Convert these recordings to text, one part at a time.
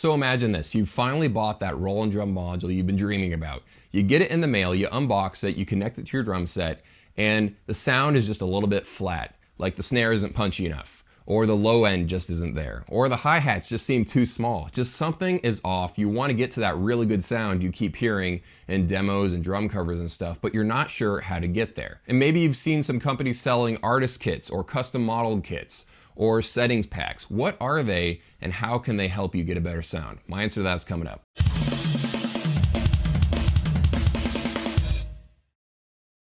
So imagine this, you finally bought that Roland drum module you've been dreaming about. You get it in the mail, you unbox it, you connect it to your drum set, and the sound is just a little bit flat, like the snare isn't punchy enough, or the low end just isn't there, or the hi-hats just seem too small. Just something is off. You want to get to that really good sound you keep hearing in demos and drum covers and stuff, but you're not sure how to get there. And maybe you've seen some companies selling artist kits or custom modeled kits or settings packs. What are they and how can they help you get a better sound? My answer to that's coming up.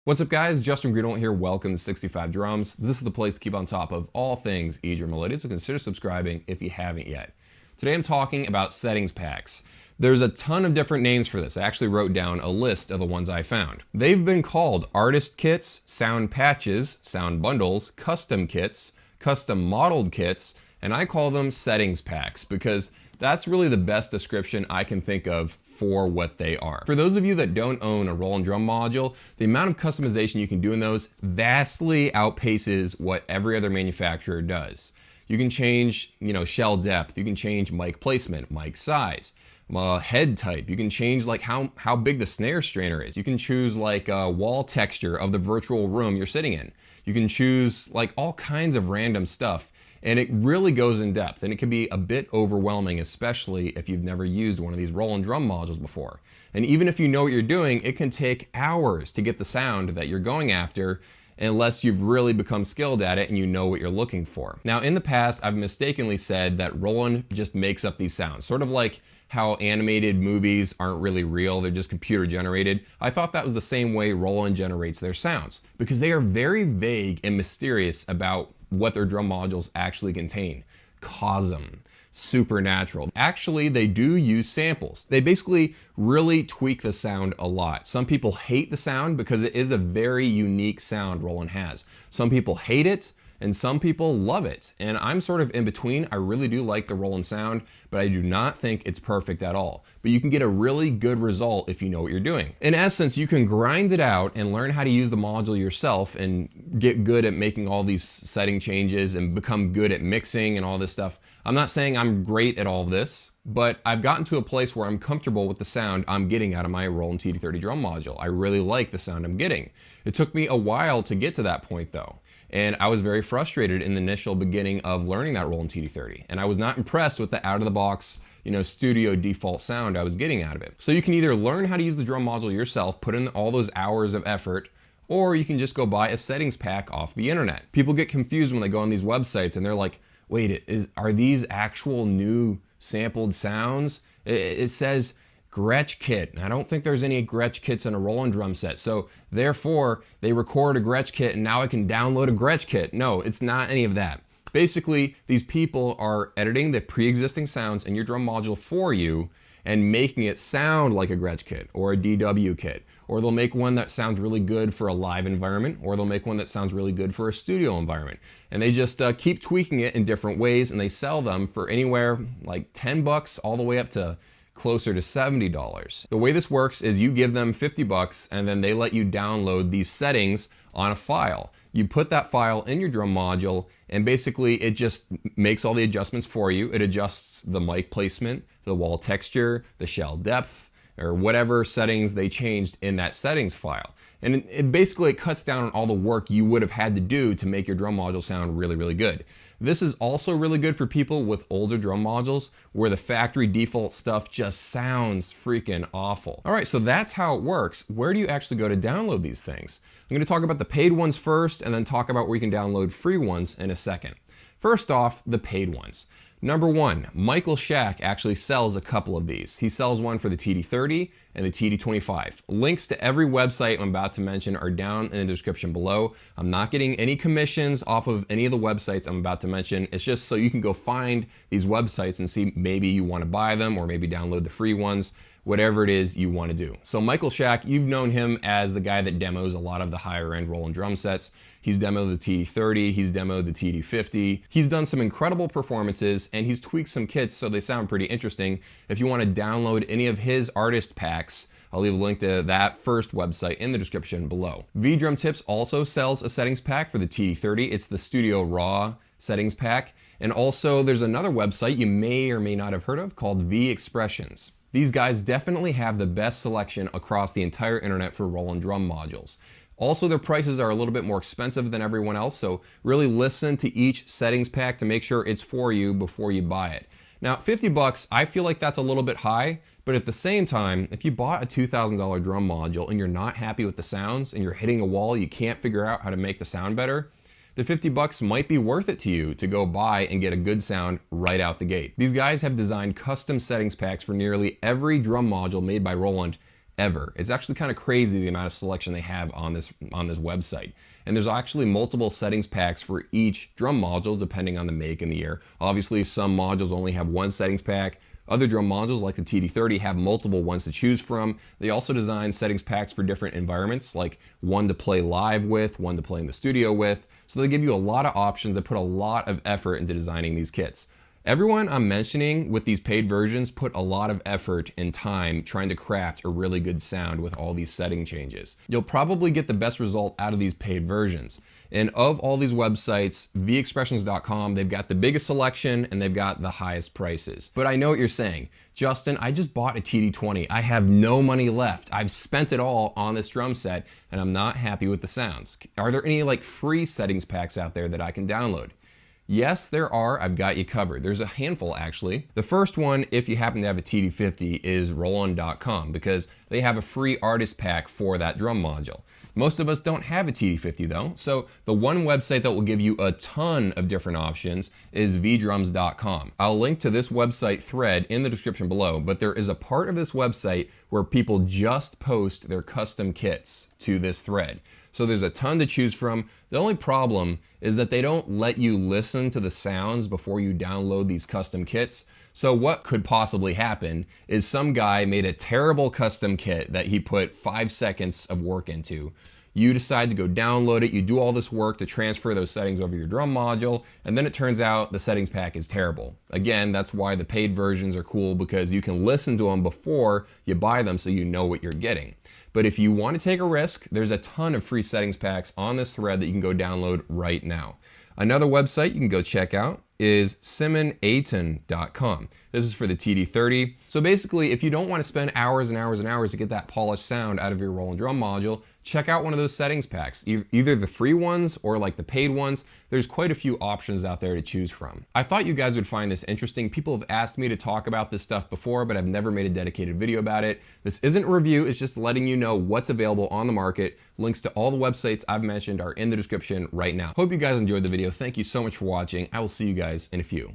What's up guys, Justin Greenwald here, welcome to 65 Drums. This is the place to keep on top of all things Edrum related, so consider subscribing if you haven't yet. Today I'm talking about settings packs. There's a ton of different names for this. I actually wrote down a list of the ones I found. They've been called artist kits, sound patches, sound bundles, custom kits, custom modeled kits, and I call them settings packs because that's really the best description I can think of for what they are. For those of you that don't own a Roland drum module, the amount of customization you can do in those vastly outpaces what every other manufacturer does. You can change, shell depth, you can change mic placement, mic size, head type, you can change like how big the snare strainer is. You can choose like a wall texture of the virtual room you're sitting in. You can choose like all kinds of random stuff. And it really goes in depth, and it can be a bit overwhelming, especially if you've never used one of these Roland drum modules before. And even if you know what you're doing, it can take hours to get the sound that you're going after unless you've really become skilled at it and you know what you're looking for. Now, in the past, I've mistakenly said that Roland just makes up these sounds, sort of like how animated movies aren't really real, they're just computer generated. I thought that was the same way Roland generates their sounds, because they are very vague and mysterious about what their drum modules actually contain. Cosm, supernatural. Actually, they do use samples. They basically really tweak the sound a lot. Some people hate the sound because it is a very unique sound Roland has. Some people hate it, and some people love it. And I'm sort of in between. I really do like the Roland sound, but I do not think it's perfect at all. But you can get a really good result if you know what you're doing. In essence, you can grind it out and learn how to use the module yourself and get good at making all these setting changes and become good at mixing and all this stuff. I'm not saying I'm great at all of this, but I've gotten to a place where I'm comfortable with the sound I'm getting out of my Roland TD30 drum module. I really like the sound I'm getting. It took me a while to get to that point though. And I was very frustrated in the initial beginning of learning that Roland TD30. And I was not impressed with the out-of-the-box, studio default sound I was getting out of it. So you can either learn how to use the drum module yourself, put in all those hours of effort, or you can just go buy a settings pack off the internet. People get confused when they go on these websites and they're like, wait, are these actual new sampled sounds? It says Gretsch kit, and I don't think there's any Gretsch kits in a Roland drum set, so therefore they record a Gretsch kit and now I can download a Gretsch kit. No, it's not any of that. Basically, these people are editing the pre-existing sounds in your drum module for you and making it sound like a Gretsch kit or a DW kit, or they'll make one that sounds really good for a live environment, or they'll make one that sounds really good for a studio environment. And they just keep tweaking it in different ways, and they sell them for anywhere like 10 bucks all the way up to closer to $70. The way this works is you give them 50 bucks and then they let you download these settings on a file. You put that file in your drum module and basically it just makes all the adjustments for you. It adjusts the mic placement, the wall texture, the shell depth, or whatever settings they changed in that settings file. And it basically cuts down on all the work you would have had to do to make your drum module sound really, really good. This is also really good for people with older drum modules where the factory default stuff just sounds freaking awful. All right, so that's how it works. Where do you actually go to download these things? I'm gonna talk about the paid ones first and then talk about where you can download free ones in a second. First off, the paid ones. Number one, Michael Schack actually sells a couple of these. He sells one for the TD30 and the TD25. Links to every website I'm about to mention are down in the description below. I'm not getting any commissions off of any of the websites I'm about to mention. It's just so you can go find these websites and see maybe you want to buy them or maybe download the free ones, whatever it is you want to do. So Michael Schack, you've known him as the guy that demos a lot of the higher end Roland drum sets. He's demoed the TD30, he's demoed the TD50. He's done some incredible performances and he's tweaked some kits so they sound pretty interesting. If you want to download any of his artist packs, I'll leave a link to that first website in the description below. Vdrum Tips also sells a settings pack for the TD30. It's the Studio Raw settings pack. And also there's another website you may or may not have heard of called V-Expressions. These guys definitely have the best selection across the entire internet for Roland drum modules. Also, their prices are a little bit more expensive than everyone else, so really listen to each settings pack to make sure it's for you before you buy it. Now, 50 bucks, I feel like that's a little bit high, but at the same time, if you bought a $2,000 drum module and you're not happy with the sounds and you're hitting a wall, you can't figure out how to make the sound better, the 50 bucks might be worth it to you to go buy and get a good sound right out the gate. These guys have designed custom settings packs for nearly every drum module made by Roland ever. It's actually kind of crazy the amount of selection they have on this website. And there's actually multiple settings packs for each drum module depending on the make and the year. Obviously, some modules only have one settings pack. Other drum modules like the TD30 have multiple ones to choose from. They also design settings packs for different environments, like one to play live with, one to play in the studio with. So they give you a lot of options. They put a lot of effort into designing these kits. Everyone I'm mentioning with these paid versions put a lot of effort and time trying to craft a really good sound with all these setting changes. You'll probably get the best result out of these paid versions. And of all these websites, vexpressions.com, they've got the biggest selection and they've got the highest prices. But I know what you're saying. Justin, I just bought a TD20. I have no money left. I've spent it all on this drum set and I'm not happy with the sounds. Are there any like free settings packs out there that I can download? Yes, there are. I've got you covered. There's a handful actually. The first one, if you happen to have a TD50, is Roland.com because they have a free artist pack for that drum module. Most of us don't have a TD50 though, so the one website that will give you a ton of different options is Vdrums.com. I'll link to this website thread in the description below, but there is a part of this website where people just post their custom kits to this thread. So there's a ton to choose from. The only problem is that they don't let you listen to the sounds before you download these custom kits. So what could possibly happen is some guy made a terrible custom kit that he put 5 seconds of work into. You decide to go download it, you do all this work to transfer those settings over your drum module, and then it turns out the settings pack is terrible. Again, that's why the paid versions are cool, because you can listen to them before you buy them so you know what you're getting. But if you want to take a risk, there's a ton of free settings packs on this thread that you can go download right now. Another website you can go check out is SimonAyton.com. This is for the TD30. So basically, if you don't want to spend hours and hours and hours to get that polished sound out of your Roland drum module, check out one of those settings packs, either the free ones or like the paid ones. There's quite a few options out there to choose from. I thought you guys would find this interesting. People have asked me to talk about this stuff before, but I've never made a dedicated video about it. This isn't a review, it's just letting you know what's available on the market. Links to all the websites I've mentioned are in the description right now. Hope you guys enjoyed the video. Thank you so much for watching. I will see you guys in a few.